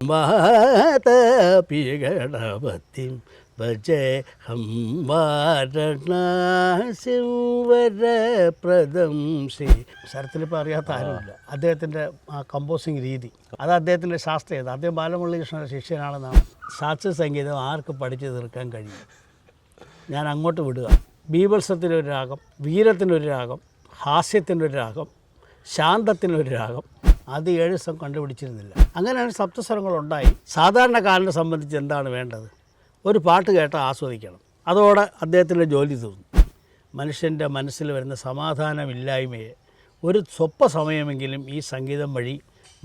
മാതാപി ഗണപതിം ഭജേഹം വാരണാസിം വരപ്രദം ശ്രീ. ശരത്തിലിപ്പോൾ അറിയാത്ത ആരുമില്ല. അദ്ദേഹത്തിൻ്റെ ആ കമ്പോസിങ് രീതി, അത് അദ്ദേഹത്തിൻ്റെ ശാസ്ത്രീയത. അദ്ദേഹം ബാലമുരളീകൃഷ്ണൻ്റെ ശിഷ്യനാണെന്നാണ്. ശാസ്ത്രീയ സംഗീതം ആർക്ക് പഠിച്ചു തീർക്കാൻ കഴിയും? ഞാൻ അങ്ങോട്ട് വിടുക. ബീഭത്സത്തിനൊരു രാഗം, വീരത്തിനൊരു രാഗം, ഹാസ്യത്തിനൊരു രാഗം, ശാന്തത്തിനൊരു രാഗം, അത് 7 ദിവസം കണ്ടുപിടിച്ചിരുന്നില്ല. അങ്ങനെയാണ് സപ്തസ്വരങ്ങളുണ്ടായി. സാധാരണക്കാരനെ സംബന്ധിച്ച് എന്താണ് വേണ്ടത്? ഒരു പാട്ട് കേട്ടാൽ ആസ്വദിക്കണം. അതോടെ അദ്ദേഹത്തിൻ്റെ ജോലി തീർന്നു. മനുഷ്യൻ്റെ മനസ്സിൽ വരുന്ന സമാധാനമില്ലായ്മയെ ഒരു സ്വപ്പ സമയമെങ്കിലും ഈ സംഗീതം വഴി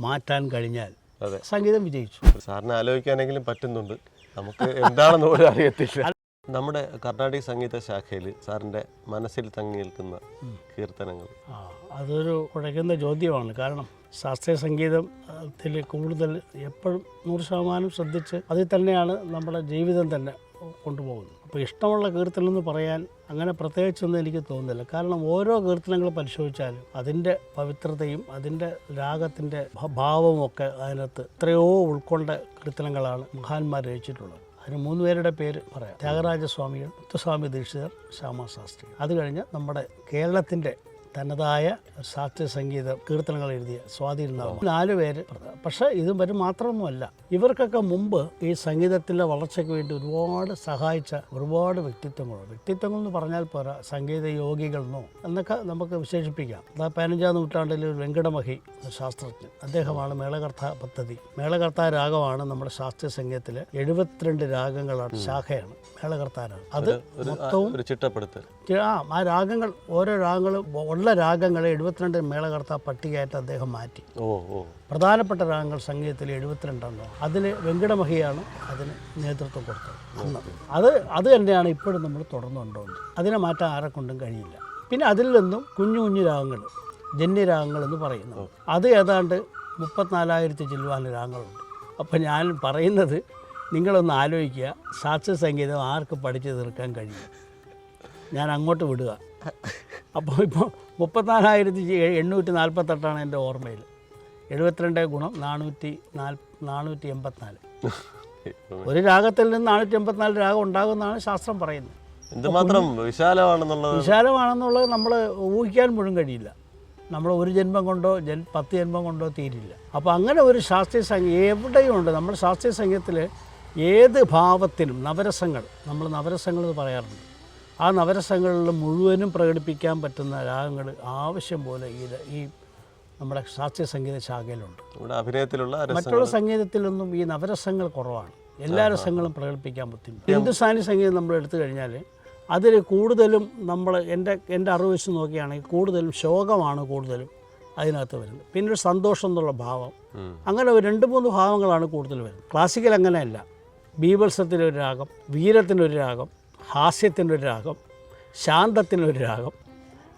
മാറ്റാൻ കഴിഞ്ഞാൽ സംഗീതം വിജയിച്ചു. സാറിന് ആലോചിക്കാനെങ്കിലും പറ്റുന്നുണ്ട്, നമുക്ക് എന്താണെന്ന് പോലും അറിയത്തില്ല. നമ്മുടെ കർണാടക സംഗീത ശാഖയിൽ സാറിൻ്റെ മനസ്സിൽ തങ്ങി നിൽക്കുന്ന കീർത്തനങ്ങൾ? അതൊരു കുഴയ്ക്കുന്ന ചോദ്യമാണ്. കാരണം ശാസ്ത്രീയ സംഗീതത്തിൽ കൂടുതൽ എപ്പോഴും 100% ശ്രദ്ധിച്ച് അതിൽ തന്നെയാണ് നമ്മുടെ ജീവിതം തന്നെ കൊണ്ടുപോകുന്നത്. അപ്പോൾ ഇഷ്ടമുള്ള കീർത്തനം എന്ന് പറയാൻ അങ്ങനെ പ്രത്യേകിച്ചൊന്നും എനിക്ക് തോന്നുന്നില്ല. കാരണം ഓരോ കീർത്തനങ്ങൾ പരിശോധിച്ചാലും അതിൻ്റെ പവിത്രതയും അതിൻ്റെ രാഗത്തിൻ്റെ ഭാവവും ഒക്കെ അതിനകത്ത് എത്രയോ ഉൾക്കൊണ്ട കീർത്തനങ്ങളാണ് മഹാന്മാർ രചിച്ചിട്ടുള്ളത്. അതിന് 3 പേരുടെ പേര് പറയാം. ത്യാഗരാജസ്വാമികൾ, മുത്തുസ്വാമി ദീക്ഷിതർ, ശ്യാമശാസ്ത്രി. അത് കഴിഞ്ഞ് നമ്മുടെ കേരളത്തിൻ്റെ തനതായ ശാസ്ത്രീയ സംഗീത കീർത്തനങ്ങൾ എഴുതിയ സ്വാതിരുന്നാൾ. 4 പേര്. പക്ഷേ ഇതും വരും മാത്രമൊന്നുമല്ല. ഇവർക്കൊക്കെ മുമ്പ് ഈ സംഗീതത്തിൻ്റെ വളർച്ചയ്ക്ക് വേണ്ടി ഒരുപാട് സഹായിച്ച ഒരുപാട് വ്യക്തിത്വങ്ങളുണ്ട്. വ്യക്തിത്വങ്ങൾ എന്ന് പറഞ്ഞാൽ പോരാ, സംഗീത യോഗികളെന്നോ എന്നൊക്കെ നമുക്ക് വിശേഷിപ്പിക്കാം. 15-ാം നൂറ്റാണ്ടിൽ വെങ്കടമഹി ശാസ്ത്രജ്ഞൻ, അദ്ദേഹമാണ് മേളകർത്ത പദ്ധതി. മേളകർത്ത രാഗമാണ് നമ്മുടെ ശാസ്ത്രീയ സംഗീതത്തിൽ 72 രാഗങ്ങളാണ്, ശാഖയാണ് മേളകർത്താരാണ്. അത് മൊത്തവും ആ രാഗങ്ങൾ, ഓരോ രാഗങ്ങളും ഉള്ള രാഗങ്ങളെ 72 മേളകർത്ത പട്ടികയായിട്ട് അദ്ദേഹം മാറ്റി. പ്രധാനപ്പെട്ട രാഗങ്ങൾ സംഗീതത്തിൽ 72 അതിൽ വെങ്കടമഹിയാണ് അതിന് നേതൃത്വം കൊടുത്തത് അന്ന്. അത് തന്നെയാണ് ഇപ്പോഴും നമ്മൾ തുടർന്നു കൊണ്ടുപോകുന്നത്. അതിനെ മാറ്റാൻ ആരെക്കൊണ്ടും കഴിയില്ല. പിന്നെ അതിൽ നിന്നും കുഞ്ഞു കുഞ്ഞു രാഗങ്ങൾ, ജന്യരാഗങ്ങൾ എന്ന് പറയുന്നത്, അത് ഏതാണ്ട് 34,000 ചില്ലുവാൻ രാഗങ്ങളുണ്ട്. അപ്പം ഞാൻ പറയുന്നത്, നിങ്ങളൊന്ന് ആലോചിക്കുക, ശാസ്ത്രീയ സംഗീതം ആർക്ക് പഠിച്ചു തീർക്കാൻ കഴിയും? ഞാൻ അങ്ങോട്ട് വിടുക. അപ്പോൾ ഇപ്പോൾ 34,848 എൻ്റെ ഓർമ്മയിൽ. 72 ഗുണം 484. ഒരു രാഗത്തിൽ നിന്ന് 484 രാഗം ഉണ്ടാകുമെന്നാണ് ശാസ്ത്രം പറയുന്നത്. എന്തുമാത്രം വിശാലമാണെന്നുള്ളത് നമ്മൾ ഊഹിക്കാൻ മുഴുവൻ കഴിയില്ല. നമ്മൾ ഒരു ജന്മം കൊണ്ടോ 10 ജന്മം കൊണ്ടോ തീരില്ല. അപ്പോൾ അങ്ങനെ ഒരു ശാസ്ത്രീയ സംഗീതം എവിടെയും ഉണ്ട്. നമ്മുടെ ശാസ്ത്രീയ സംഗീതത്തിൽ ഏത് ഭാവത്തിനും നവരസങ്ങൾ, നമ്മൾ നവരസങ്ങൾ എന്ന് പറയാറുണ്ട്, ആ നവരസങ്ങളിൽ മുഴുവനും പ്രകടിപ്പിക്കാൻ പറ്റുന്ന രാഗങ്ങൾ ആവശ്യം പോലെ ഈ നമ്മുടെ ശാസ്ത്രീയ സംഗീത ശാഖയിലുണ്ട്. മറ്റുള്ള സംഗീതത്തിലൊന്നും ഈ നവരസങ്ങൾ കുറവാണ്. എല്ലാ രസങ്ങളും പ്രകടിപ്പിക്കാൻ പറ്റും. ഹിന്ദുസ്ഥാനി സംഗീതം നമ്മൾ എടുത്തു കഴിഞ്ഞാൽ അതിൽ കൂടുതലും എൻ്റെ അറിവ് വെച്ച് നോക്കുകയാണെങ്കിൽ കൂടുതലും ശോകമാണ് കൂടുതലും അതിനകത്ത് വരുന്നത്. പിന്നെ ഒരു സന്തോഷം എന്നുള്ള ഭാവം, അങ്ങനെ 2-3 ഭാവങ്ങളാണ് കൂടുതൽ വരുന്നത്. ക്ലാസിക്കൽ അങ്ങനെയല്ല. ബീഭത്സത്തിനൊരു രാഗം, വീരത്തിനൊരു രാഗം, ഹാസ്യത്തിനൊരു രാഗം, ശാന്തത്തിനൊരു രാഗം,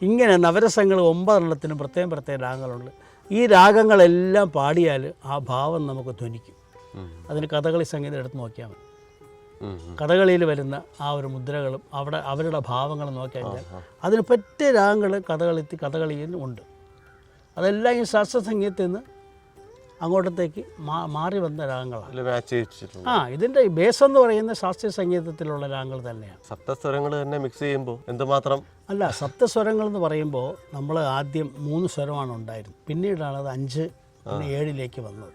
ഇങ്ങനെ നവരസങ്ങൾ 9 പ്രത്യേകം രാഗങ്ങളുണ്ട്. ഈ രാഗങ്ങളെല്ലാം പാടിയാൽ ആ ഭാവം നമുക്ക് ധ്വനിക്കും. അതിന് കഥകളി സംഗീതം എടുത്ത് നോക്കിയാൽ മതി. കഥകളിയിൽ വരുന്ന ആ ഒരു മുദ്രകളും അവരുടെ ഭാവങ്ങളും നോക്കിക്കഴിഞ്ഞാൽ അതിന് പറ്റിയ രാഗങ്ങൾ കഥകളിയിൽ ഉണ്ട്. അതെല്ലാം ഈ ശാസ്ത്രീയ സംഗീതത്തിൽ നിന്ന് അങ്ങോട്ടത്തേക്ക് മാറി വന്ന രാഗങ്ങളാണ്. ഇതിൻ്റെ ബേസ് എന്ന് പറയുന്ന ശാസ്ത്രീയ സംഗീതത്തിലുള്ള രാഗങ്ങൾ തന്നെയാണ്. സപ്തസ്വരങ്ങൾ തന്നെ മിക്സ് ചെയ്യുമ്പോൾ എന്തുമാത്രം അല്ല, സപ്തസ്വരങ്ങൾ എന്ന് പറയുമ്പോൾ നമ്മൾ ആദ്യം 3 സ്വരമാണ് ഉണ്ടായിരുന്നത്. പിന്നീടാണ് അത് 5 പിന്നെ 7 വന്നത്.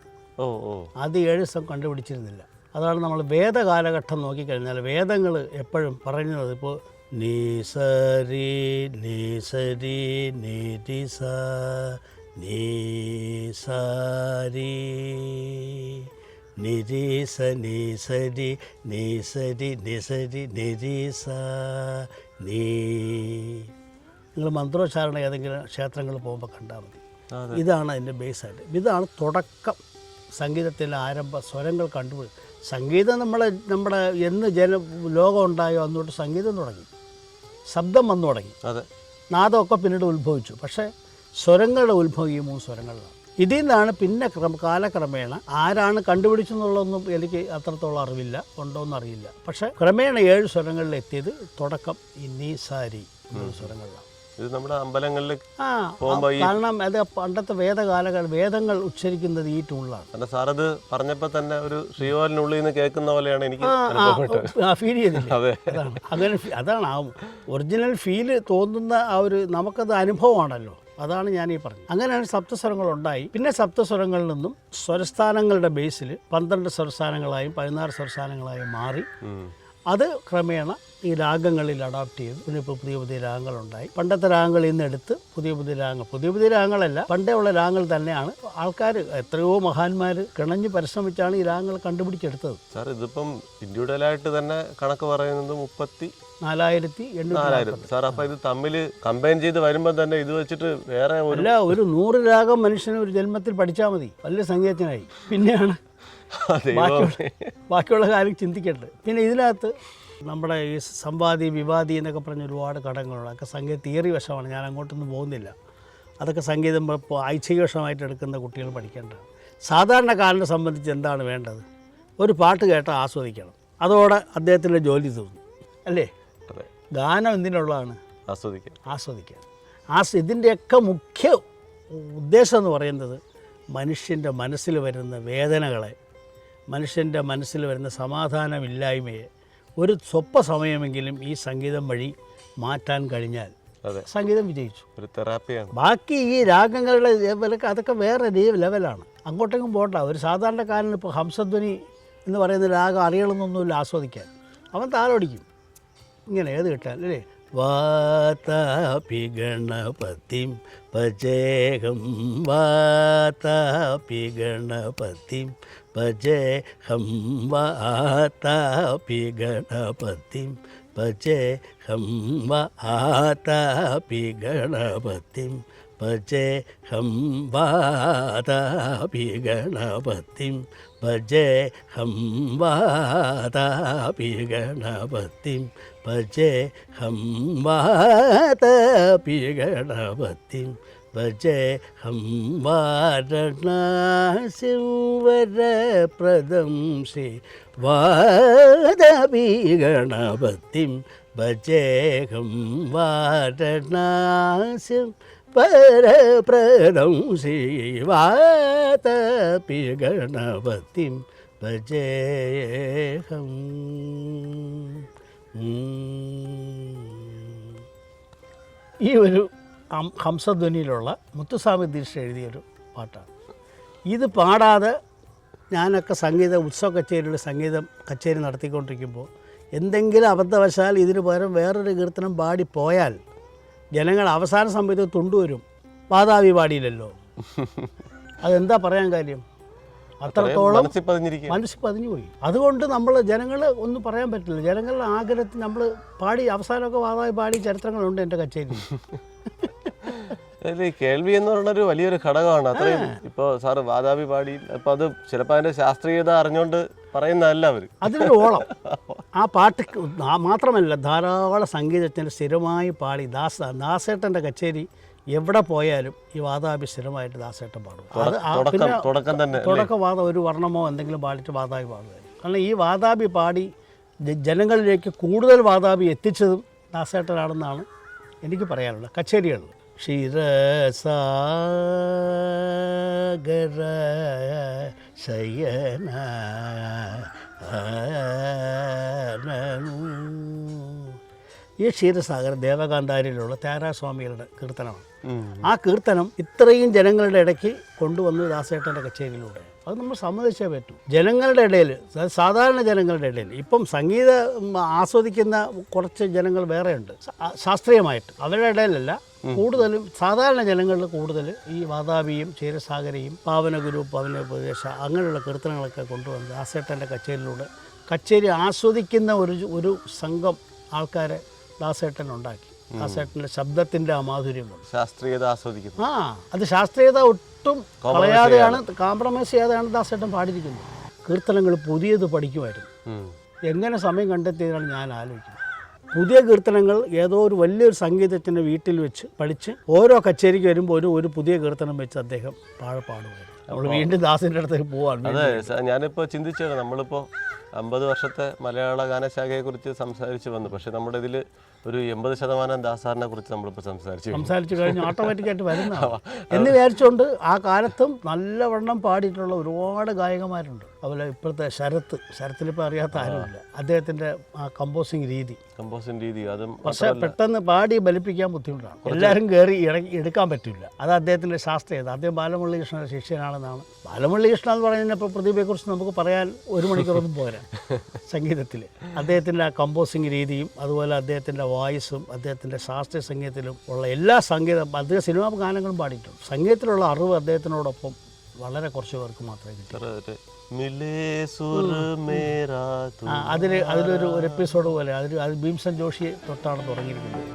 ആദ്യം 7 സ്വരം കണ്ടുപിടിച്ചിരുന്നില്ല. അതാണ് നമ്മൾ വേദകാലഘട്ടം നോക്കിക്കഴിഞ്ഞാൽ വേദങ്ങൾ എപ്പോഴും പറയുന്നത്, ഇപ്പോൾ നീസരി നീസരി നീതിസ നീസാരി നിരീസ നീസരി നീസരി നിസരി നിരീസ നീ. നിങ്ങൾ മന്ത്രോച്ചാരണ ഏതെങ്കിലും ക്ഷേത്രങ്ങളിൽ പോകുമ്പോൾ കണ്ടാൽ മതി. ഇതാണ് അതിൻ്റെ ബേസായിട്ട്. ഇതാണ് തുടക്കം. സംഗീതത്തിലെ ആരംഭ സ്വരങ്ങൾ കണ്ടുപിടിക്കും. സംഗീതം നമ്മുടെ എന്ന് ലോകം ഉണ്ടായോ അന്നോട്ട് സംഗീതം തുടങ്ങി, ശബ്ദം വന്നു തുടങ്ങി, നാദമൊക്കെ പിന്നീട് ഉത്ഭവിച്ചു. പക്ഷേ സ്വരങ്ങളുടെ ഉത്ഭവം ഈ 3 സ്വരങ്ങളിലാണ്. ഇതിൽ നിന്നാണ് പിന്നെ കാലക്രമേണ ആരാണ് കണ്ടുപിടിച്ചെന്നുള്ളതൊന്നും എനിക്ക് അത്രത്തോളം അറിവില്ല, ഉണ്ടോയെന്ന് അറിയില്ല. പക്ഷേ ക്രമേണ 7 സ്വരങ്ങളിൽ എത്തിയത് തുടക്കം ഈ നീസാരി 3 സ്വരങ്ങളിലാണ്. ഇത് നമ്മുടെ അമ്പലങ്ങളിൽ ആ പോകുമ്പോൾ ഈ കാരണം അത് പണ്ടത്തെ വേദങ്ങൾ ഉച്ചരിക്കുന്നത് ഈ ടൂണിലാണ്. അല്ല സാറത് പറഞ്ഞപ്പോൾ തന്നെ ഒരു ശ്രീകോലിനുള്ളിൽ നിന്ന് കേൾക്കുന്ന പോലെയാണ് എനിക്ക് അനുഭവപ്പെട്ടത്. ഫീൽ ചെയ്തില്ല. അതെ, അതാണ് ആ ഒറിജിനൽ ഫീല് തോന്നുന്ന ആ ഒരു നമുക്കത് അനുഭവമാണല്ലോ. അതാണ് ഞാനീ പറഞ്ഞത്. അങ്ങനെയാണ് സപ്തസ്വരങ്ങൾ ഉണ്ടായി. പിന്നെ സപ്തസ്വരങ്ങളിൽ നിന്നും സ്വരസ്ഥാനങ്ങളുടെ ബേസിൽ 12 സ്വരസ്ഥാനങ്ങളായും 16 സ്വരസ്ഥാനങ്ങളായും മാറി. അത് ക്രമേണ ഈ രാഗങ്ങളിൽ അഡാപ്റ്റ് ചെയ്തു. പിന്നെ ഇപ്പോൾ പുതിയ രാഗങ്ങളുണ്ടായി. പണ്ടത്തെ രാഗങ്ങളിൽ നിന്ന് എടുത്ത് പുതിയ രാഗങ്ങളല്ല, പണ്ടേ ഉള്ള രാഗങ്ങൾ തന്നെയാണ്. ആൾക്കാർ എത്രയോ മഹാന്മാർ കിണഞ്ഞ് പരിശ്രമിച്ചാണ് ഈ രാഗങ്ങൾ കണ്ടുപിടിച്ചെടുത്തത്. സാർ ഇതിപ്പം ഇൻഡിവിജ്വലായിട്ട് തന്നെ കണക്ക് പറയുന്നത് 34,800. സാർ അപ്പം ഇത് തമ്മിൽ കമ്പൈൻ ചെയ്ത് വരുമ്പോൾ തന്നെ ഇത് വെച്ചിട്ട് വേറെ അല്ല, ഒരു 100 രാഗം മനുഷ്യന് ഒരു ജന്മത്തിൽ പഠിച്ചാൽ മതി, വലിയ സംഗീതജ്ഞനായി. പിന്നെയാണ് ബാക്കിയുള്ള കാര്യം ചിന്തിക്കേണ്ടത്. പിന്നെ ഇതിനകത്ത് നമ്മുടെ ഈ സംവാദി വിവാദി എന്നൊക്കെ പറഞ്ഞ ഒരുപാട് ഘടകങ്ങളുണ്ട്. അതൊക്കെ സംഗീത തിയറി വശമാണ്, ഞാൻ അങ്ങോട്ടൊന്നും പോകുന്നില്ല. അതൊക്കെ സംഗീതം ഇപ്പോൾ ഐച്ഛിക വശമായിട്ട് എടുക്കുന്ന കുട്ടികൾ പഠിക്കേണ്ടതാണ്. സാധാരണക്കാരനെ സംബന്ധിച്ച് എന്താണ് വേണ്ടത്? ഒരു പാട്ട് കേട്ടാൽ ആസ്വദിക്കണം, അതോടെ അദ്ദേഹത്തിൻ്റെ ജോലി തോന്നും, അല്ലേ? ഗാനം എന്തിനുള്ളതാണ്? ആസ്വദിക്കാൻ. ഇതിൻ്റെയൊക്കെ മുഖ്യ ഉദ്ദേശം എന്ന് പറയുന്നത് മനുഷ്യൻ്റെ മനസ്സിൽ വരുന്ന വേദനകളെ, മനുഷ്യൻ്റെ മനസ്സിൽ വരുന്ന സമാധാനമില്ലായ്മയെ ഒരു സ്വപ്പ സമയമെങ്കിലും ഈ സംഗീതം വഴി മാറ്റാൻ കഴിഞ്ഞാൽ സംഗീതം വിജയിച്ചു. ഒരു തെറാപ്പിയാണ്. ബാക്കി ഈ രാഗങ്ങളുടെ അതൊക്കെ വേറെ ലെവലാണ്, അങ്ങോട്ടെങ്കിലും പോട്ട. ഒരു സാധാരണക്കാരന് ഇപ്പോൾ ഹംസധ്വനി എന്ന് പറയുന്ന രാഗം അറിയണമെന്നൊന്നുമില്ല ആസ്വദിക്കാൻ. അവൻ താലോടിക്കും ഇങ്ങനെ ഏത് കിട്ടാൻ, അല്ലേ? വാതാപി ഗണപതിം ഭജേഹം, വാതാപി ഗണപതിം ഭജേഹം, വാതാപി ഗണപതിം ഭജേഹം, വാതാപി ഗണപതിം ഭജേഹം, വാതാപി ഗണപതിം ഭജേഹം, വാതാപി ഗണപതിം ഭജേഹം, വാതാപി ഗണപതിം ഭജേഹം, വാരണാസിം വരപ്രദം ശ്രീ വാതാപി ഗണപതിം ഭജേഹം, വാരണാസിം പരപ്രദം ശ്രീ വാതാപി ഗണപതിം ഭജേഹം. ഈ ഒരു ഹംസധ്വനിയിലുള്ള മുത്തുസ്വാമി ദീക്ഷ എഴുതിയൊരു പാട്ടാണ്. ഇത് പാടാതെ ഞാനൊക്കെ ഉത്സവ സംഗീതം കച്ചേരി നടത്തിക്കൊണ്ടിരിക്കുമ്പോൾ എന്തെങ്കിലും അബദ്ധവശാൽ ഇതിന് പകരം വേറൊരു കീർത്തനം പാടിപ്പോയാൽ ജനങ്ങൾ അവസാന സമയത്ത് തുണ്ടുവരും, വാതാപി പാടിയില്ലല്ലോ. അതെന്താ പറയാൻ കാര്യം? അത്രത്തോളം മനസ്സിൽ പതിഞ്ഞുപോയി. അതുകൊണ്ട് നമ്മൾ ജനങ്ങൾ ഒന്നും പറയാൻ പറ്റില്ല. ജനങ്ങളുടെ ആഗ്രഹത്തിൽ നമ്മൾ പാടി അവസാനമൊക്കെ വാതാപി പാടി ചരിത്രങ്ങളുണ്ട് എൻ്റെ കച്ചേരി. കേൾവി എന്ന് പറയുന്നൊരു വലിയൊരു ഘടകമാണ്. അത്രയും ഇപ്പോൾ സാറ് വാതാപി പാടി, അപ്പോൾ അത് ചിലപ്പോൾ അതിൻ്റെ ശാസ്ത്രീയത അറിഞ്ഞുകൊണ്ട് പറയുന്നതല്ല അവർ. അതിനൊരു ഓളം ആ പാട്ട് മാത്രമല്ല, ധാരാളം സംഗീതജ്ഞർ സ്ഥിരമായി പാടി. ദാസേട്ടൻ്റെ കച്ചേരി എവിടെ പോയാലും ഈ വാതാപി സ്ഥിരമായിട്ട് ദാസേട്ടൻ പാടും. തുടക്കവാദം ഒരു വർണ്ണമോ എന്തെങ്കിലും പാടിയിട്ട് വാതാപി പാടുമായിരുന്നു. കാരണം ഈ വാതാപി പാടി ജനങ്ങളിലേക്ക് കൂടുതൽ വാതാപി എത്തിച്ചതും ദാസേട്ടനാണെന്നാണ് എനിക്ക് പറയാനുള്ളത്. കച്ചേരികളിൽ ക്ഷീരസാഗര ശയന ഈ ക്ഷീരസാഗർ ദേവകാന്താരിയിലുള്ള ത്യാഗരാജസ്വാമികളുടെ കീർത്തനമാണ്. ആ കീർത്തനം ഇത്രയും ജനങ്ങളുടെ ഇടയ്ക്ക് കൊണ്ടുവന്നു ദാസേട്ടൻ്റെ കച്ചേരിയിലൂടെ. അത് നമ്മൾ സമ്മതിച്ചേ പറ്റൂ. ജനങ്ങളുടെ ഇടയിൽ, സാധാരണ ജനങ്ങളുടെ ഇടയിൽ ഇപ്പം സംഗീതം ആസ്വദിക്കുന്ന കുറച്ച് ജനങ്ങൾ വേറെയുണ്ട് ശാസ്ത്രീയമായിട്ട്. അവരുടെ ഇടയിലല്ല, കൂടുതലും സാധാരണ ജനങ്ങളിൽ കൂടുതൽ ഈ വാതാപിയും ക്ഷീരസാഗരയും പാവനഗുരു പവനോപദേശ അങ്ങനെയുള്ള കീർത്തനങ്ങളൊക്കെ കൊണ്ടുവന്ന് ദാസേട്ടൻ്റെ കച്ചേരിയിലൂടെ കച്ചേരി ആസ്വദിക്കുന്ന ഒരു സംഘം ആൾക്കാരെ ദാസേട്ടൻ ഉണ്ടാക്കി. ദാസേട്ടൻ്റെ ശബ്ദത്തിൻ്റെ ആ മാധുര്യം കൊണ്ട് ശാസ്ത്രീയത ആസ്വദിക്കുന്നു. അത് ശാസ്ത്രീയത ഒട്ടും കളയാതെയാണ്, കോംപ്രമൈസ് ചെയ്യാതെയാണ് ദാസേട്ടൻ പാടിയിരിക്കുന്നത്. കീർത്തനങ്ങൾ പുതിയത് പഠിക്കുമായിരുന്നു. എങ്ങനെ സമയം കണ്ടെത്തിയതാണ് ഞാൻ ആലോചിക്കുന്നത്. പുതിയ കീർത്തനങ്ങൾ ഏതോ ഒരു വലിയൊരു സംഗീതജ്ഞൻ്റെ വീട്ടിൽ വെച്ച് പഠിച്ച് ഓരോ കച്ചേരിക്ക് വരുമ്പോൾ ഒരു പുതിയ കീർത്തനം വെച്ച് അദ്ദേഹം പാടുമായിരുന്നു. നമ്മൾ വീണ്ടും ദാസിൻ്റെ അടുത്തേക്ക് പോവാണ്. അതെ, ഞാനിപ്പോൾ ചിന്തിച്ചാണ്, നമ്മളിപ്പോൾ 50 വർഷത്തെ മലയാള ഗാനശാഖയെക്കുറിച്ച് സംസാരിച്ച് വന്നു. പക്ഷേ നമ്മുടെ ഇതിൽ ഒരു 80% ദാസാറിനെ കുറിച്ച് നമ്മളിപ്പോൾ സംസാരിച്ചു കഴിഞ്ഞ് ഓട്ടോമാറ്റിക്കായിട്ട് വരുന്നതാണ് എന്ന് വിചാരിച്ചുകൊണ്ട് ആ കാലത്തും നല്ലവണ്ണം പാടിയിട്ടുള്ള ഒരുപാട് ഗായകന്മാരുണ്ട്. അതുപോലെ ഇപ്പോഴത്തെ ശരത്തിലിപ്പോൾ അറിയാത്ത ആരുമില്ല. അദ്ദേഹത്തിൻ്റെ ആ കമ്പോസിങ് രീതി അതും പക്ഷേ പെട്ടെന്ന് പാടി ബലിപ്പിക്കാൻ ബുദ്ധിമുട്ടാണ്. എല്ലാവരും കയറി എടുക്കാൻ പറ്റില്ല. അത് അദ്ദേഹത്തിൻ്റെ ശാസ്ത്രീയത. അദ്ദേഹം ബാലമുരളീകൃഷ്ണൻ്റെ ശിഷ്യനാണെന്നാണ്. ബാലമുരളീകൃഷ്ണൻ എന്ന് പറയുന്നപ്പോൾ പ്രതിഭയെക്കുറിച്ച് നമുക്ക് പറയാൻ 1 മണിക്കൂറൊന്നും പോരാ സംഗീതത്തിൽ. അദ്ദേഹത്തിൻ്റെ ആ കമ്പോസിങ് രീതിയും അതുപോലെ അദ്ദേഹത്തിൻ്റെ വോയിസും അദ്ദേഹത്തിൻ്റെ ശാസ്ത്രീയ സംഗീതത്തിലും ഉള്ള എല്ലാ സംഗീതം, അദ്ദേഹം സിനിമാ ഗാനങ്ങളും പാടിയിട്ടുണ്ട്. സംഗീതത്തിലുള്ള അറിവ് അദ്ദേഹത്തിനോടൊപ്പം വളരെ കുറച്ച് പേർക്ക് മാത്രമേ കിട്ടൂ. അതിലൊരു എപ്പിസോഡ് പോലെ അത് ഭീംസൻ ജോഷിയെ തൊട്ടാണ് തുടങ്ങിയിരിക്കുന്നത്.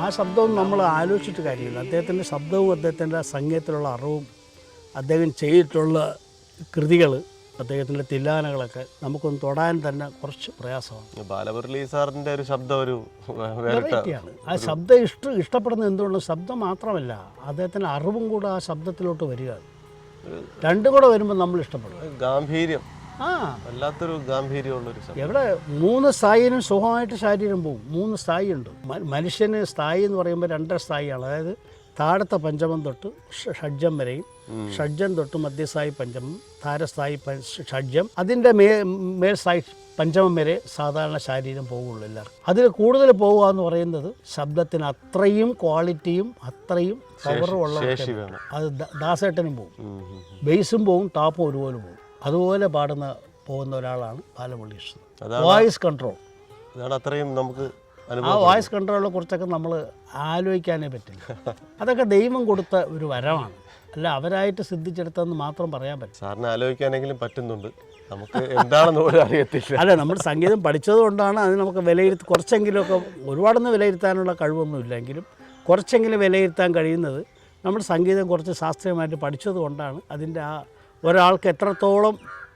ആ ശബ്ദവും നമ്മൾ ആലോചിച്ചിട്ട് കാര്യമില്ല. അദ്ദേഹത്തിൻ്റെ ശബ്ദവും അദ്ദേഹത്തിൻ്റെ സംഗീതത്തിലുള്ള അറിവും അദ്ദേഹം ചെയ്തിട്ടുള്ള കൃതികൾ, അദ്ദേഹത്തിൻ്റെ തില്ലാനകളൊക്കെ നമുക്കൊന്ന് തൊടാൻ തന്നെ കുറച്ച് പ്രയാസമാണ്. ബാലമുരളി സാറിൻ്റെ ഒരു ശബ്ദം ഒരു വെറൈറ്റിയാണ്. ആ ശബ്ദം ഇഷ്ടപ്പെടുന്നത് എന്തുകൊണ്ട് ശബ്ദം മാത്രമല്ല, അദ്ദേഹത്തിൻ്റെ അറിവും കൂടെ ആ ശബ്ദത്തിലോട്ട് വരികയാണ്. രണ്ടും കൂടെ വരുമ്പോൾ നമ്മൾ ഇഷ്ടപ്പെടും. ഗാംഭീര്യം, വല്ലാത്തൊരു ഗാംഭീര്യമുള്ളൊരു ശബ്ദം. എവിടെ 3 സ്ഥായിനും സുഖമായിട്ട് ശരീരം പോകും. 3 സ്ഥായിയുണ്ട്. മനുഷ്യന് സ്ഥായി എന്ന് പറയുമ്പോൾ 2 സ്ഥായിയാണ്. അതായത് താഴത്തെ പഞ്ചമം തൊട്ട് ഷഡ്ജം വരെയും, ഷഡ്ജം തൊട്ട് മധ്യസ്ഥായി പഞ്ചമം, താരസ്ഥായി ഷഡ്ജം, അതിൻ്റെ മേൽസ്ഥായി പഞ്ചമം വരെ സാധാരണ ശരീരം പോകുള്ളൂ എല്ലാവർക്കും. അതിൽ കൂടുതൽ പോകുക എന്ന് പറയുന്നത് ശബ്ദത്തിന് അത്രയും ക്വാളിറ്റിയും അത്രയും പവറും ഉള്ള അത് ദാസേട്ടനും പോകും. ബേസും പോകും, ടോപ്പും ഒരുപോലെ പോകും. അതുപോലെ പോകുന്ന ഒരാളാണ് ബാലമുരളീകൃഷ്ണൻ. വോയിസ് കൺട്രോൾ, അത്രയും നമുക്ക് ആ വോയിസ് കൺട്രോളിനെ കുറിച്ചൊക്കെ നമ്മൾ ആലോചിക്കാനേ പറ്റില്ല. അതൊക്കെ ദൈവം കൊടുത്ത ഒരു വരമാണ്, അല്ല അവരായിട്ട് സിദ്ധിച്ചെടുത്തതെന്ന് മാത്രം പറയാൻ പറ്റും. സാറിന് ആലോചിക്കാനെങ്കിലും പറ്റുന്നുണ്ട്, നമുക്ക് എന്താണെന്ന് പോലും അറിയത്തില്ല. അല്ല, നമ്മൾ സംഗീതം പഠിച്ചത് കൊണ്ടാണ് അത് നമുക്ക് കുറച്ചെങ്കിലുമൊക്കെ, ഒരുപാടൊന്നും വിലയിരുത്താനുള്ള കഴിവൊന്നും ഇല്ലെങ്കിലും കുറച്ചെങ്കിലും വിലയിരുത്താൻ കഴിയുന്നത് നമ്മൾ സംഗീതം കുറച്ച് ശാസ്ത്രീയമായിട്ട് പഠിച്ചത് കൊണ്ടാണ്. അതിൻ്റെ ആ ഒരാൾക്ക് എത്രത്തോളം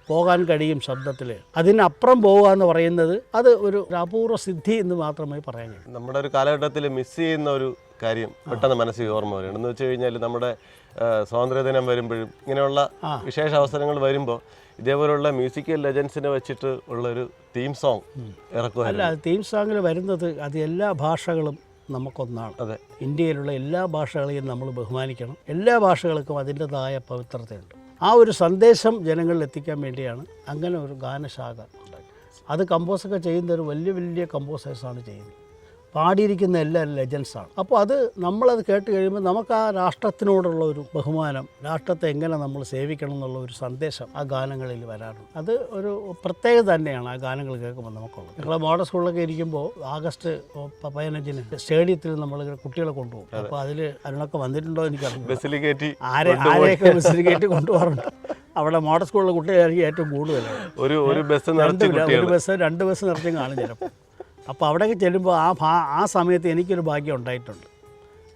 പോകാൻ കഴിയും ശബ്ദത്തിൽ, അതിനപ്പുറം പോകുക എന്ന് പറയുന്നത് അത് ഒരു അപൂർവ സിദ്ധി എന്ന് മാത്രമേ പറയാൻ കഴിയും. നമ്മുടെ ഒരു കാലഘട്ടത്തിൽ മിസ് ചെയ്യുന്ന ഒരു കാര്യം പെട്ടെന്ന് മനസ്സിൽ ഓർമ്മ വരികയാണ്. എന്ന് വെച്ച് കഴിഞ്ഞാൽ നമ്മുടെ സ്വാതന്ത്ര്യദിനം വരുമ്പോഴും ഇങ്ങനെയുള്ള വിശേഷ അവസരങ്ങൾ വരുമ്പോൾ ഇതേപോലുള്ള മ്യൂസിക്കൽ ലെജൻസിനെ വെച്ചിട്ട് ഉള്ളൊരു തീം സോങ് ഇറക്കുമല്ല. അല്ല, തീം സോങ്ങിൽ വരുന്നത് അത് എല്ലാ ഭാഷകളും നമുക്കൊന്നാണ്. അതെ, ഇന്ത്യയിലുള്ള എല്ലാ ഭാഷകളെയും നമ്മൾ ബഹുമാനിക്കണം. എല്ലാ ഭാഷകൾക്കും അതിൻ്റെതായ പവിത്രതയുണ്ട്. ആ ഒരു സന്ദേശം ജനങ്ങളിൽ എത്തിക്കാൻ വേണ്ടിയാണ് അങ്ങനെ ഒരു ഗാനശാഖ ഉണ്ടാക്കി. അത് കമ്പോസൊക്കെ ചെയ്യുന്ന ഒരു വലിയ വലിയ കമ്പോസേഴ്സാണ് ചെയ്യുന്നത്. പാടിയിരിക്കുന്ന എല്ലാ ലെജൻസാണ്. അപ്പോൾ അത് നമ്മളത് കേട്ട് കഴിയുമ്പോൾ നമുക്ക് ആ രാഷ്ട്രത്തിനോടുള്ള ഒരു ബഹുമാനം, രാഷ്ട്രത്തെ എങ്ങനെ നമ്മൾ സേവിക്കണം എന്നുള്ള ഒരു സന്ദേശം ആ ഗാനങ്ങളിൽ വരാറുണ്ട്. അത് ഒരു പ്രത്യേകത തന്നെയാണ് ആ ഗാനങ്ങൾ കേൾക്കുമ്പോൾ നമുക്കുള്ളത്. ഞങ്ങൾ മോഡൽ സ്കൂളിലൊക്കെ ഇരിക്കുമ്പോൾ ആഗസ്റ്റ് 15-ന് സ്റ്റേഡിയത്തിൽ നമ്മൾ കുട്ടികളെ കൊണ്ടുപോകും. അപ്പോൾ അതിൽ അതിനൊക്കെ വന്നിട്ടുണ്ടോ എനിക്കറിയില്ല. ആരെയൊക്കെ ബസ്സിൽ കയറ്റി കൊണ്ടുപോകാറുണ്ട്. അവിടെ മോഡൽ സ്കൂളിലെ കുട്ടികളായിരിക്കും ഏറ്റവും കൂടുതലാണ്. ഒരു ബസ് 2 ബസ് നിറച്ചും കാണും ചിലപ്പോൾ. അപ്പോൾ അവിടെയൊക്കെ ചെല്ലുമ്പോൾ ആ സമയത്ത് എനിക്കൊരു ഭാഗ്യം ഉണ്ടായിട്ടുണ്ട്.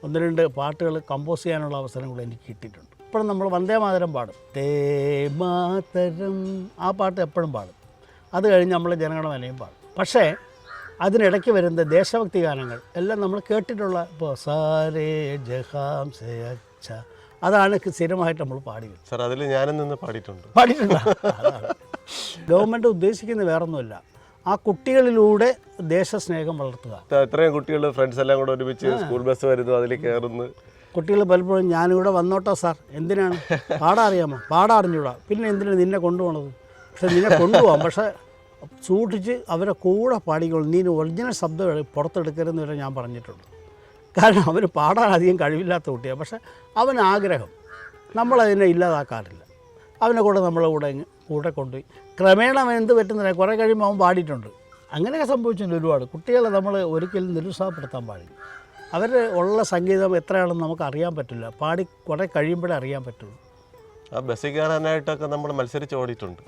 1-2 പാട്ടുകൾ കമ്പോസ് ചെയ്യാനുള്ള അവസരങ്ങൾ എനിക്ക് കിട്ടിയിട്ടുണ്ട്. ഇപ്പോഴും നമ്മൾ വന്ദേ മാതരം പാടും, തേ മാതരം, ആ പാട്ട് എപ്പോഴും പാടും. അത് കഴിഞ്ഞ് നമ്മൾ ജനഗണമനയും പാടും. പക്ഷേ അതിനിടയ്ക്ക് വരുന്ന ദേശഭക്തി ഗാനങ്ങൾ എല്ലാം നമ്മൾ കേട്ടിട്ടുള്ള, ഇപ്പോൾ സാരേ ജഹാം സേ അച്ഛ, അതാണ് സ്ഥിരമായിട്ട് നമ്മൾ പാടിയത്. സാർ, അതിൽ ഞാനും നിന്ന് പാടിയിട്ടുണ്ട്. ഗവൺമെൻറ് ഉദ്ദേശിക്കുന്നത് വേറൊന്നുമില്ല, ആ കുട്ടികളിലൂടെ ദേശസ്നേഹം വളർത്തുക. എത്രയും കുട്ടികൾ ഫ്രണ്ട്സ് എല്ലാം കൂടെ ഒരുമിച്ച് സ്കൂൾ ബസ് വരുന്നു, അതിൽ കയറുന്നു. കുട്ടികൾ പലപ്പോഴും ഞാനിവിടെ വന്നോട്ടോ സാർ, എന്തിനാണ്, പാടാൻ അറിയാമോ, പാടാൻ അറിഞ്ഞൂടാ, പിന്നെ എന്തിനാണ് നിന്നെ കൊണ്ടുപോകണത്, പക്ഷെ നിന്നെ കൊണ്ടുപോകാം, പക്ഷേ സൂക്ഷിച്ച് അവരെ കൂടെ പാടിക്കോളും, നീ ഒറിജിനൽ ശബ്ദം പുറത്തെടുക്കരുതെന്ന് വരെ ഞാൻ പറഞ്ഞിട്ടുണ്ട്. കാരണം അവന് പാടാൻ അധികം കഴിവില്ലാത്ത കുട്ടിയാണ്. പക്ഷേ അവന് ആഗ്രഹം, നമ്മളതിനെ ഇല്ലാതാക്കാറില്ല. അവനെ കൂടെ നമ്മളെ കൂടെ കൊണ്ടുപോയി ക്രമേണ അവൻ എന്ത് പറ്റുന്നില്ല, കുറേ കഴിയുമ്പോൾ അവൻ പാടിയിട്ടുണ്ട്. അങ്ങനെയൊക്കെ സംഭവിച്ചിട്ടുണ്ട് ഒരുപാട്. കുട്ടികളെ നമ്മൾ ഒരിക്കലും നിരുത്സാഹപ്പെടുത്താൻ പാടില്ല. അവർ ഉള്ള സംഗീതം എത്രയാണെന്ന് നമുക്ക് അറിയാൻ പറ്റില്ല, പാടി കുറേ കഴിയുമ്പോഴേ അറിയാൻ പറ്റുള്ളൂ. ആ ബസ്സിൽ കയറാനായിട്ടൊക്കെ നമ്മൾ മത്സരിച്ച് ഓടിയിട്ടുണ്ട്.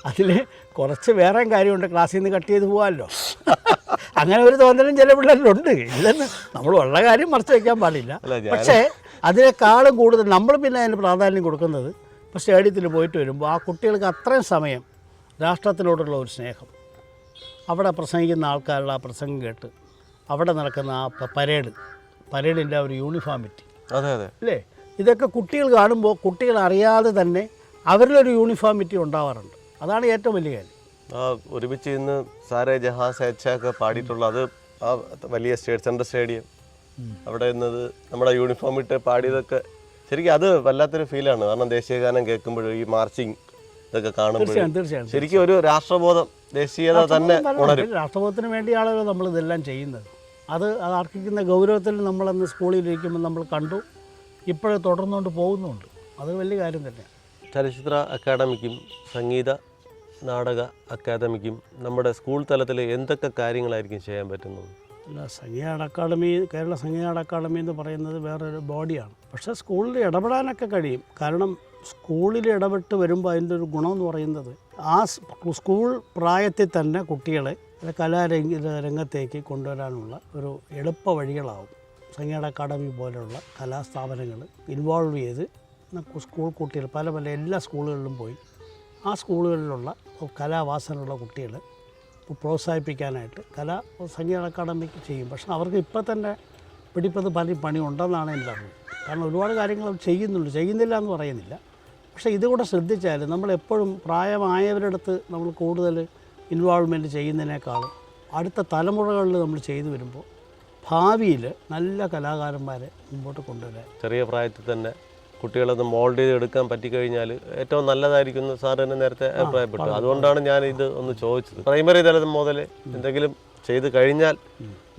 അതിൽ കുറച്ച് വേറെ കാര്യമുണ്ട്, ക്ലാസ്സിൽ നിന്ന് കട്ട് ചെയ്ത് പോകാമല്ലോ, അങ്ങനെ ഒരു തോന്നലും ചില പിള്ളേരിലുണ്ട്. ഇല്ലെന്ന് നമ്മൾ ഉള്ള കാര്യം മറച്ചു വയ്ക്കാൻ പാടില്ല. പക്ഷേ അതിനേക്കാളും കൂടുതൽ നമ്മൾ പിന്നെ അതിന് പ്രാധാന്യം കൊടുക്കുന്നത് ഇപ്പോൾ സ്റ്റേഡിയത്തിൽ പോയിട്ട് വരുമ്പോൾ ആ കുട്ടികൾക്ക് അത്രയും സമയം രാഷ്ട്രത്തിനോടുള്ള ഒരു സ്നേഹം, അവിടെ പ്രസംഗിക്കുന്ന ആൾക്കാരുടെ ആ പ്രസംഗം കേട്ട് അവിടെ നടക്കുന്ന ആ പരേഡിൻ്റെ ഒരു യൂണിഫോമിറ്റി, അതെ അതെ അല്ലേ, ഇതൊക്കെ കുട്ടികൾ കാണുമ്പോൾ കുട്ടികൾ അറിയാതെ തന്നെ അവരിലൊരു യൂണിഫോമിറ്റി ഉണ്ടാവാറുണ്ട്. അതാണ് ഏറ്റവും വലിയ കാര്യം. ഒരുമിച്ച് ഇന്ന് സാരേ ജഹാ സേച്ഛയൊക്കെ പാടിയിട്ടുള്ള അത് ആ വലിയ സെൻട്രൽ സ്റ്റേഡിയം അവിടെ നിന്നത് നമ്മുടെ യൂണിഫോം ഇട്ട് പാടിയതൊക്കെ ശരിക്കും അത് വല്ലാത്തൊരു ഫീലാണ്. കാരണം ദേശീയഗാനം കേൾക്കുമ്പോഴും ഈ മാർച്ചിങ് ഇതൊക്കെ കാണുമ്പോഴും തീർച്ചയായും ശരിക്കും ഒരു രാഷ്ട്രബോധം, ദേശീയത തന്നെ ഉണരും. രാഷ്ട്രബോധത്തിന് വേണ്ടിയാണല്ലോ നമ്മൾ ഇതെല്ലാം ചെയ്യുന്നത്. അത് അർഹിക്കുന്ന ഗൗരവത്തിൽ നമ്മളന്ന് സ്കൂളിലിരിക്കുമ്പോൾ നമ്മൾ കണ്ടു, ഇപ്പോഴും തുടർന്നുകൊണ്ട് പോകുന്നുണ്ട്. അത് വലിയ കാര്യം തന്നെയാണ്. ചലച്ചിത്ര അക്കാദമിക്കും സംഗീത നാടക അക്കാദമിക്കും നമ്മുടെ സ്കൂൾ തലത്തിൽ എന്തൊക്കെ കാര്യങ്ങളായിരിക്കും ചെയ്യാൻ പറ്റുന്നത്? അല്ല, സംഗീത അക്കാദമി, കേരള സംഗീത അക്കാദമി എന്ന് പറയുന്നത് വേറൊരു ബോഡിയാണ്. പക്ഷേ സ്കൂളിൽ ഇടപെടാനൊക്കെ കഴിയും. കാരണം സ്കൂളിൽ ഇടപെട്ട് വരുമ്പോൾ അതിൻ്റെ ഒരു ഗുണമെന്ന് പറയുന്നത് ആ സ്കൂൾ പ്രായത്തിൽ തന്നെ കുട്ടികളെ കലാരംഗത്തേക്ക് കൊണ്ടുവരാനുള്ള ഒരു എളുപ്പ വഴികളാവും. സംഗീത അക്കാദമി പോലെയുള്ള കലാസ്ഥാപനങ്ങൾ ഇൻവോൾവ് ചെയ്ത് സ്കൂൾ കുട്ടികൾ പല എല്ലാ സ്കൂളുകളിലും പോയി ആ സ്കൂളുകളിലുള്ള കലാവാസനയുള്ള കുട്ടികളെ പ്രോത്സാഹിപ്പിക്കാനായിട്ട് സംഗീത അക്കാദമിക്ക് ചെയ്യും. പക്ഷേ അവർക്ക് ഇപ്പം തന്നെ പിടിപ്പത് പണി ഉണ്ടെന്നാണ് എൻ്റെ അറിവ്. കാരണം ഒരുപാട് കാര്യങ്ങൾ ചെയ്യുന്നില്ല എന്ന് പറയുന്നില്ല. പക്ഷേ ഇതുകൂടെ ശ്രദ്ധിച്ചാൽ നമ്മളെപ്പോഴും പ്രായമായവരുടെ അടുത്ത് നമ്മൾ കൂടുതൽ ഇൻവോൾവ്മെൻറ്റ് ചെയ്യുന്നതിനേക്കാളും അടുത്ത തലമുറകളിൽ നമ്മൾ ചെയ്തു വരുമ്പോൾ ഭാവിയിൽ നല്ല കലാകാരന്മാരെ മുമ്പോട്ട് കൊണ്ടുവരാൻ ചെറിയ പ്രായത്തിൽ തന്നെ കുട്ടികളൊന്ന് മോൾഡ് ചെയ്ത് എടുക്കാൻ പറ്റിക്കഴിഞ്ഞാൽ ഏറ്റവും നല്ലതായിരിക്കും സാർ തന്നെ നേരത്തെ അഭിപ്രായപ്പെട്ടു. അതുകൊണ്ടാണ് ഞാൻ ഇത് ഒന്ന് ചോദിച്ചത്. പ്രൈമറി തലത്തിൽ മുതൽ എന്തെങ്കിലും ചെയ്ത് കഴിഞ്ഞാൽ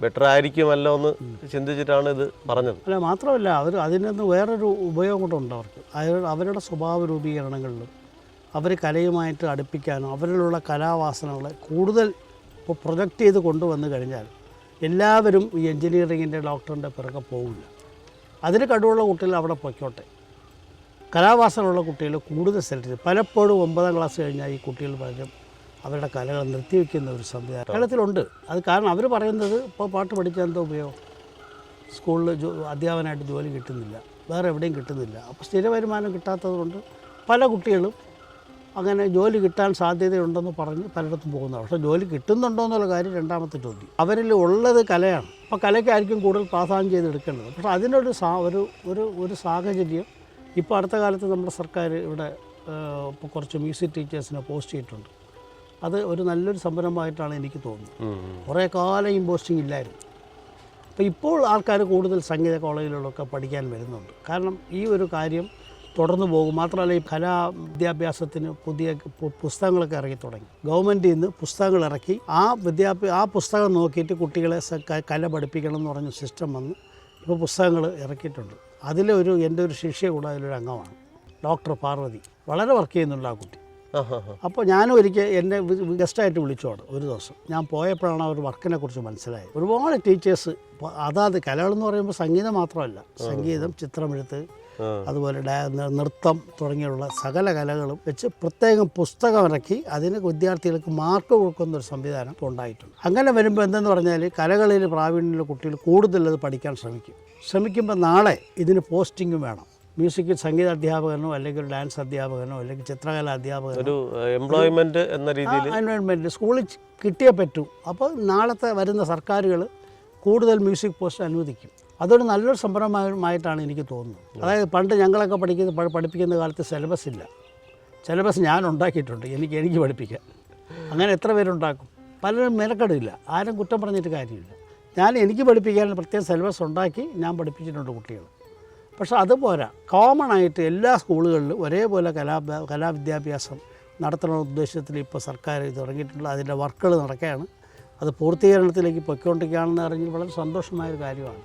ബെറ്റർ ആയിരിക്കുമല്ലോ എന്ന് ചിന്തിച്ചിട്ടാണ് ഇത് പറഞ്ഞത്. അല്ല, മാത്രമല്ല അതിൽ നിന്ന് വേറൊരു ഉപയോഗം കൊണ്ടുണ്ട് അവർക്ക്. അവരുടെ സ്വഭാവ രൂപീകരണങ്ങളിലും അവർ കലയുമായിട്ട് അടുപ്പിക്കാനും അവരിലുള്ള കലാവാസനകളെ കൂടുതൽ പ്രൊജക്റ്റ് ചെയ്ത് കൊണ്ടുവന്ന് കഴിഞ്ഞാൽ എല്ലാവരും ഈ എൻജിനീയറിങ്ങിൻ്റെ ഡോക്ടറിൻ്റെ പിറകെ പോകില്ല. അതിന് കഴിവുള്ള കുട്ടികൾ അവിടെ പൊയ്ക്കോട്ടെ. കലാവാസനയുള്ള കുട്ടികൾ കൂടുതൽ സെലക്ട് ചെയ്ത് പലപ്പോഴും 9ാം ക്ലാസ് കഴിഞ്ഞാൽ ഈ കുട്ടികൾ പലരും അവരുടെ കലകൾ നിർത്തിവെക്കുന്ന ഒരു സംവിധാനം കേരളത്തിലുണ്ട്. അത് കാരണം അവർ പറയുന്നത് ഇപ്പോൾ പാട്ട് പഠിച്ചാൽ എന്താ ഉപയോഗം, സ്കൂളിൽ അധ്യാപകനായിട്ട് ജോലി കിട്ടുന്നില്ല, വേറെ എവിടെയും കിട്ടുന്നില്ല. അപ്പോൾ സ്ഥിര വരുമാനം കിട്ടാത്തത് കൊണ്ട് പല കുട്ടികളും അങ്ങനെ ജോലി കിട്ടാൻ സാധ്യതയുണ്ടെന്ന് പറഞ്ഞ് പലയിടത്തും പോകുന്നതാണ്. പക്ഷേ ജോലി കിട്ടുന്നുണ്ടോ എന്നുള്ള കാര്യം രണ്ടാമത്തെ ചോദ്യം. അവരിൽ ഉള്ളത് കലയാണ്. അപ്പോൾ കലയ്ക്കായിരിക്കും കൂടുതൽ പ്രാധാന്യം ചെയ്തെടുക്കേണ്ടത്. പക്ഷേ അതിനൊരു ഒരു സാഹചര്യം ഇപ്പോൾ അടുത്ത കാലത്ത് നമ്മുടെ സർക്കാർ ഇവിടെ ഇപ്പോൾ കുറച്ച് മ്യൂസിക് ടീച്ചേഴ്സിനെ പോസ്റ്റ് ചെയ്തിട്ടുണ്ട്. അത് ഒരു നല്ലൊരു സംരംഭമായിട്ടാണ് എനിക്ക് തോന്നുന്നത്. കുറേ കാലം ഈ പോസ്റ്റിംഗ് ഇല്ലായിരുന്നു. അപ്പോൾ ഇപ്പോൾ ആൾക്കാർ കൂടുതൽ സംഗീത കോളേജുകളിലൊക്കെ പഠിക്കാൻ വരുന്നുണ്ട്. കാരണം ഈ ഒരു കാര്യം തുടർന്നു പോകും. മാത്രമല്ല ഈ കലാ വിദ്യാഭ്യാസത്തിന് പുതിയ പുസ്തകങ്ങളൊക്കെ ഇറങ്ങി തുടങ്ങി. ഗവൺമെൻറ്റിൽ നിന്ന് പുസ്തകങ്ങൾ ഇറക്കി ആ പുസ്തകം നോക്കിയിട്ട് കുട്ടികളെ കല പഠിപ്പിക്കണം എന്ന് പറഞ്ഞ സിസ്റ്റം വന്ന് ഇപ്പോൾ പുസ്തകങ്ങൾ ഇറക്കിയിട്ടുണ്ട്. എൻ്റെ ഒരു ശിഷ്യ കൂടെ അതിലൊരു അംഗമാണ് ഡോക്ടർ പാർവതി. വളരെ വർക്ക് ചെയ്യുന്നുണ്ട് ആ കുട്ടി. അപ്പോൾ ഞാനും ഒരിക്കൽ എന്നെ ഗസ്റ്റായിട്ട് വിളിച്ചോട് ഒരു ദിവസം. ഞാൻ പോയപ്പോഴാണ് അവർ വർക്കിനെ കുറിച്ച് മനസ്സിലായത്. ഒരുപാട് ടീച്ചേഴ്സ് അതാത് കലകളെന്ന് പറയുമ്പോൾ സംഗീതം മാത്രമല്ല, സംഗീതം, ചിത്രമെഴുത്ത്, അതുപോലെ നൃത്തം തുടങ്ങിയുള്ള സകല കലകളും വെച്ച് പ്രത്യേകം പുസ്തകം ഇറക്കി അതിന് വിദ്യാർത്ഥികൾക്ക് മാർക്ക് കൊടുക്കുന്ന ഒരു സംവിധാനം ഉണ്ടായിട്ടുണ്ട്. അങ്ങനെ വരുമ്പോൾ എന്തെന്ന് പറഞ്ഞാൽ കലകളിൽ പ്രാവീണ്യമുള്ള കുട്ടികൾ കൂടുതൽ അത് പഠിക്കാൻ ശ്രമിക്കുമ്പോൾ നാളെ ഇതിന് പോസ്റ്റിംഗ് വേണം. മ്യൂസിക് സംഗീത അധ്യാപകനോ അല്ലെങ്കിൽ ഡാൻസ് അധ്യാപകനോ അല്ലെങ്കിൽ ചിത്രകല അധ്യാപകനോ ഒരു എംപ്ലോയ്മെൻറ്റ് എന്ന രീതിയിൽ എൻവയോൺമെൻറ്റ് സ്കൂളിൽ കിട്ടിയേ പറ്റൂ. അപ്പോൾ നാളത്തെ വരുന്ന സർക്കാരുകൾ കൂടുതൽ മ്യൂസിക് പോസ്റ്റ് അനുവദിക്കും. അതൊരു നല്ലൊരു സംരംഭമായിട്ടാണ് എനിക്ക് തോന്നുന്നത്. അതായത് പണ്ട് ഞങ്ങളൊക്കെ പഠിപ്പിക്കുന്ന കാലത്ത് സിലബസ് ഇല്ല. സിലബസ് ഞാൻ ഉണ്ടാക്കിയിട്ടുണ്ട്, എനിക്ക് പഠിപ്പിക്കാൻ. അങ്ങനെ എത്ര പേരുണ്ടാക്കും? പലരും മെനക്കെടില്ല. ആരും കുറ്റം പറഞ്ഞിട്ട് കാര്യമില്ല. എനിക്ക് പഠിപ്പിക്കാൻ പ്രത്യേക സിലബസ് ഉണ്ടാക്കി ഞാൻ പഠിപ്പിച്ചിട്ടുണ്ട് കുട്ടികൾ. പക്ഷേ അതുപോരാ, കോമൺ ആയിട്ട് എല്ലാ സ്കൂളുകളിലും ഒരേപോലെ കലാവിദ്യാഭ്യാസം നടത്തണമെന്ന ഉദ്ദേശത്തിൽ ഇപ്പോൾ സർക്കാർ തുടങ്ങിയിട്ടുള്ള അതിൻ്റെ വർക്കുകൾ നടക്കുകയാണ്. അത് പൂർത്തീകരണത്തിലേക്ക് പൊയ്ക്കൊണ്ടിരിക്കുകയാണെന്ന് അറിഞ്ഞ് വളരെ സന്തോഷമായൊരു കാര്യമാണ്.